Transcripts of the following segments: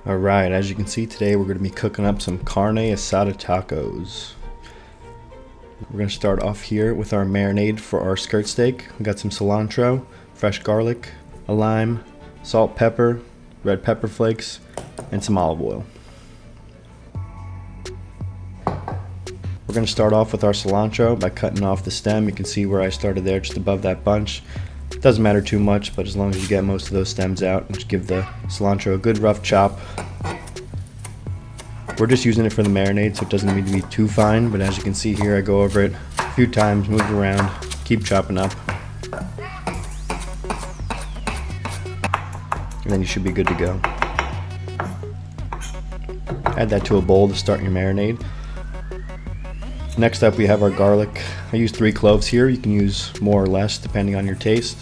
Alright, as you can see today we're going to be cooking up some Carne Asada tacos. We're going to start off here with our marinade for our skirt steak. We got some cilantro, fresh garlic, a lime, salt, pepper, red pepper flakes, and some olive oil. We're going to start off with our cilantro by cutting off the stem. You can see where I started there, just above that bunch. Doesn't matter too much, but as long as you get most of those stems out, just give the cilantro a good rough chop. We're just using it for the marinade, so it doesn't need to be too fine, but as you can see here, I go over it a few times, move it around, keep chopping up, and then you should be good to go. Add that to a bowl to start your marinade. Next up we have our garlic. I use 3 cloves here. You can use more or less depending on your taste.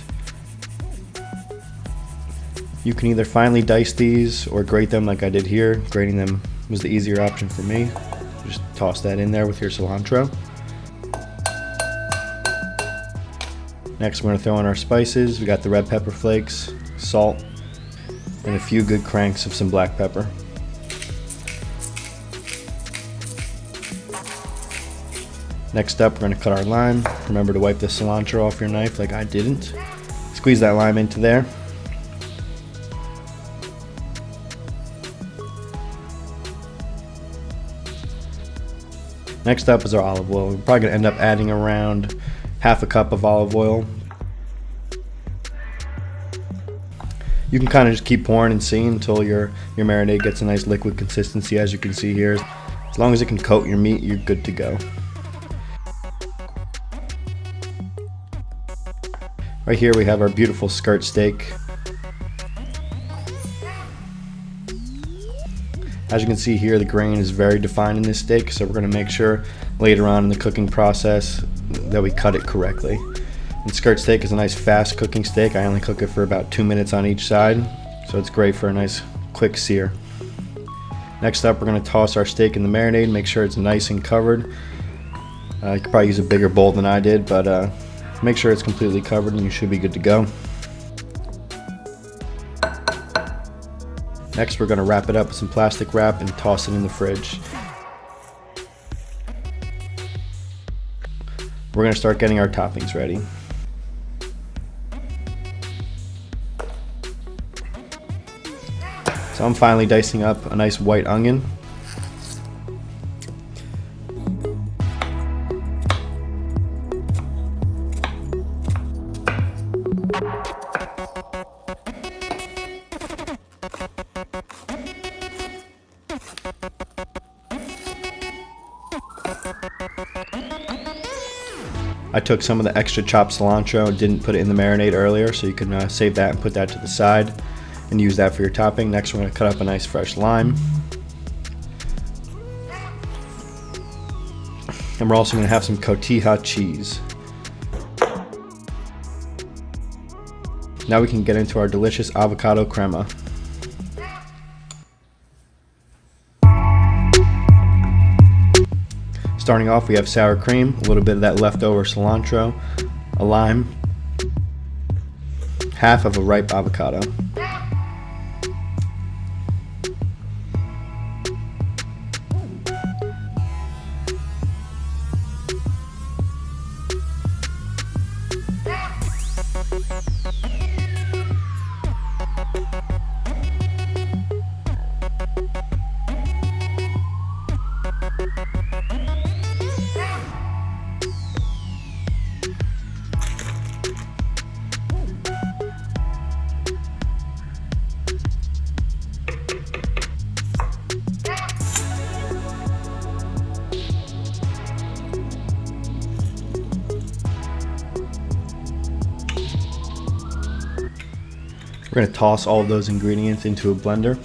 You can either finely dice these or grate them like I did here. Grating them was the easier option for me. Just toss that in there with your cilantro. Next we're going to throw in our spices. We got the red pepper flakes, salt, and a few good cranks of some black pepper. Next up, we're going to cut our lime. Remember to wipe the cilantro off your knife like I didn't. Squeeze that lime into there. Next up is our olive oil. We're probably going to end up adding around half a cup of olive oil. You can kind of just keep pouring and see until your marinade gets a nice liquid consistency, as you can see here. As long as it can coat your meat, you're good to go. Right here we have our beautiful skirt steak. As you can see here, the grain is very defined in this steak, so we're going to make sure later on in the cooking process that we cut it correctly. And skirt steak is a nice fast cooking steak. I only cook it for about 2 minutes on each side, so it's great for a nice quick sear. Next up, we're going to toss our steak in the marinade, make sure it's nice and covered. You could probably use a bigger bowl than I did, but make sure it's completely covered and you should be good to go. Next, we're going to wrap it up with some plastic wrap and toss it in the fridge. We're going to start getting our toppings ready. So I'm finally dicing up a nice white onion. I took some of the extra chopped cilantro and didn't put it in the marinade earlier, so you can save that and put that to the side and use that for your topping. Next, we're going to cut up a nice fresh lime. And we're also going to have some cotija cheese. Now we can get into our delicious avocado crema. Starting off, we have sour cream, a little bit of that leftover cilantro, a lime, half of a ripe avocado. We're going to toss all of those ingredients into a blender.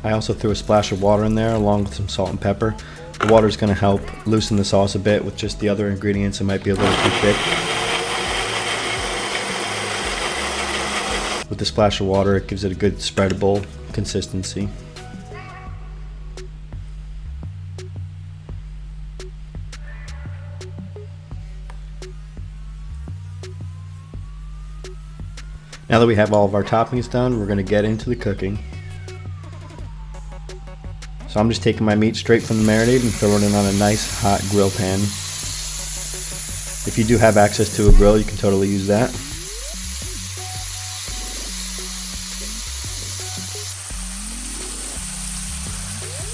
I also threw a splash of water in there along with some salt and pepper. The water is going to help loosen the sauce a bit. With just the other ingredients, it might be a little too thick. With the splash of water, it gives it a good spreadable consistency. Now that we have all of our toppings done, we're going to get into the cooking. So I'm just taking my meat straight from the marinade and throwing it on a nice hot grill pan. If you do have access to a grill, you can totally use that.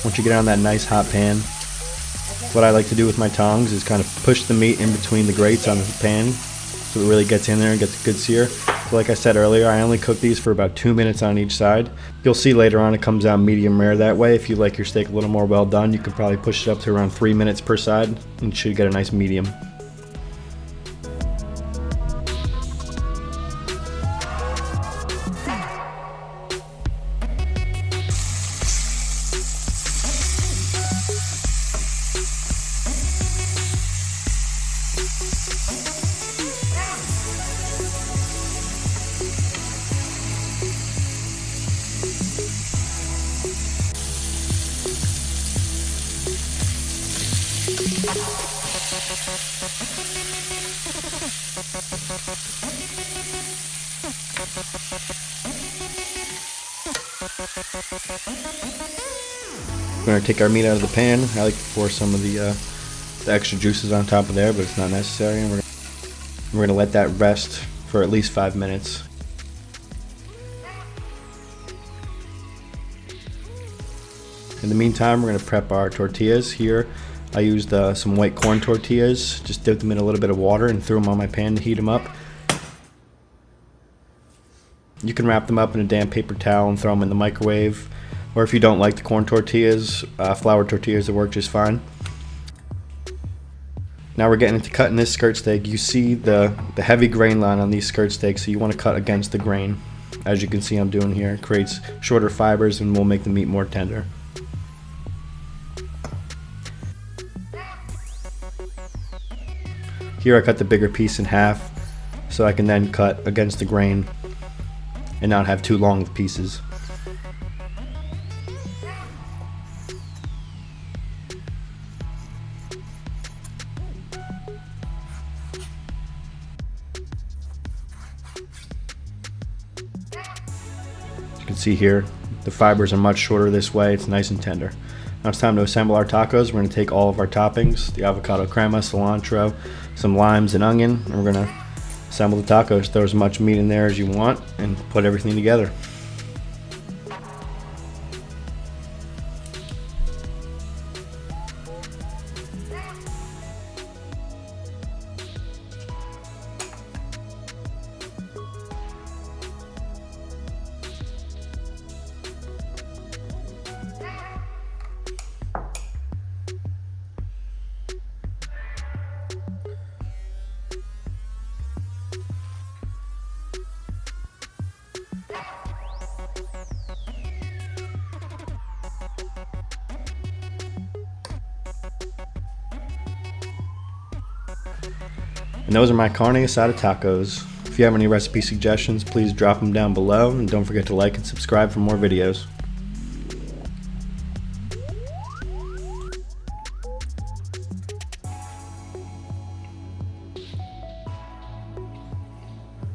Once you get on that nice hot pan, what I like to do with my tongs is kind of push the meat in between the grates on the pan so it really gets in there and gets a good sear. So like I said earlier, I only cook these for about 2 minutes on each side. You'll see later on it comes out medium rare that way. If you like your steak a little more well done, you could probably push it up to around 3 minutes per side and you should get a nice medium. We're going to take our meat out of the pan. I like to pour some of the extra juices on top of there, but it's not necessary. And we're going to let that rest for at least 5 minutes. In the meantime, we're going to prep our tortillas. Here I used some white corn tortillas, just dipped them in a little bit of water and threw them on my pan to heat them up. You can wrap them up in a damp paper towel and throw them in the microwave, or if you don't like the corn tortillas, flour tortillas will work just fine. Now we're getting into cutting this skirt steak. You see the heavy grain line on these skirt steaks, so you want to cut against the grain. As you can see I'm doing here, it creates shorter fibers and will make the meat more tender. Here I cut the bigger piece in half so I can then cut against the grain and not have too long of pieces. As you can see here, the fibers are much shorter this way. It's nice and tender. Now it's time to assemble our tacos. We're going to take all of our toppings, the avocado crema, cilantro, some limes and onion, and we're going to assemble the tacos. Throw as much meat in there as you want and put everything together. And those are my Carne Asada tacos. If you have any recipe suggestions, please drop them down below, and don't forget to like and subscribe for more videos.